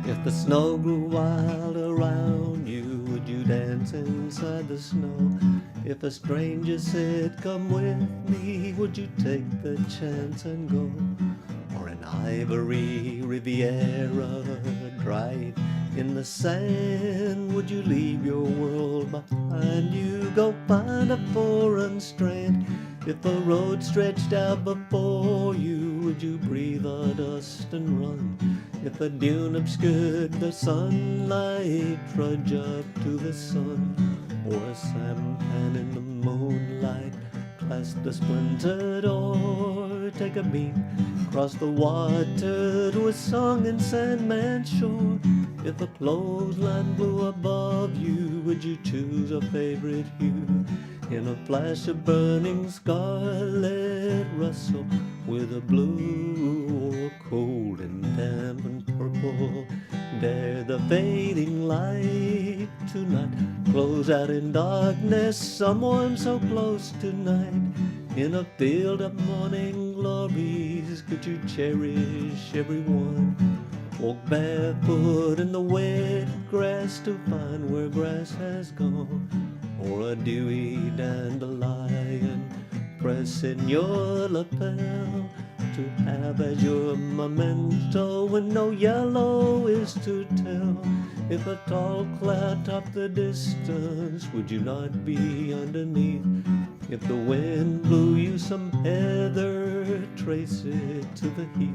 If the snow grew wild around you, would you dance inside the snow? If a stranger said, come with me, would you take the chance and go? Or an ivory Riviera dried in the sand, would you leave your world behind you, go find a foreign strand? If a road stretched out before you, would you breathe the dust and run? If a dune obscured the sunlight, trudge up to the sun. Or a sampan in the moonlight, clasp the splintered oar, take a beat, cross the water to a song in Sandman's shore. If a clothesline blew above you, would you choose a favorite hue? In a flash of burning scarlet, rustle with a blue, or cold and damp and purple, dare the fading light to not close out in darkness someone so close tonight. In a field of morning glories, could you cherish every one? Walk barefoot in the wet grass to find where grass has gone. Or a dewy dandelion press in your lapel, to have as your memento when no yellow is to tell. If a tall cloud topped the distance, would you not be underneath? If the wind blew you some heather, trace it to the heath.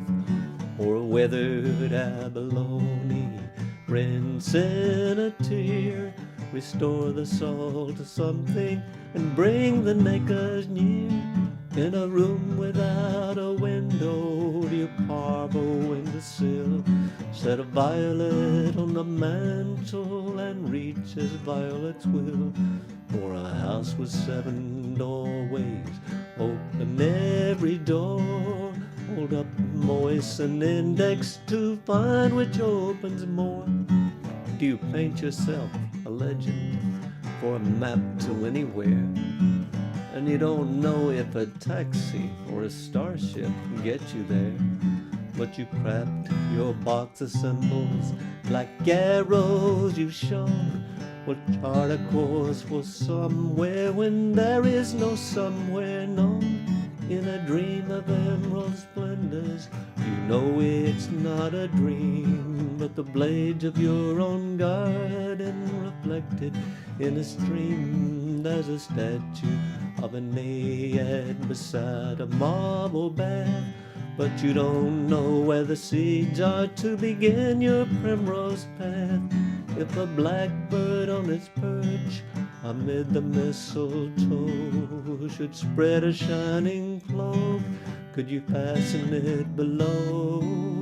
Or a weathered abalone, rinse in a tear, restore the soul to something and bring the naked near. In a room without a window, do you carve a windowsill? Set a violet on the mantle and reach as violets will. Or a house with 7 doorways, open every door. Hold up moistened index to find which opens more. Do you paint yourself a legend for a map to anywhere? And you don't know if a taxi or a starship can get you there. But you craft your box of symbols like arrows you've shown. Will chart a course for somewhere when there is no somewhere known. In a dream of emerald splendors, you know it's not a dream, but the blades of your own garden reflected in a stream. There's a statue of a naiad beside a marble bath, but you don't know where the seeds are to begin your primrose path. If a blackbird on its perch amid the mistletoe should spread a shining cloak, could you fasten it below?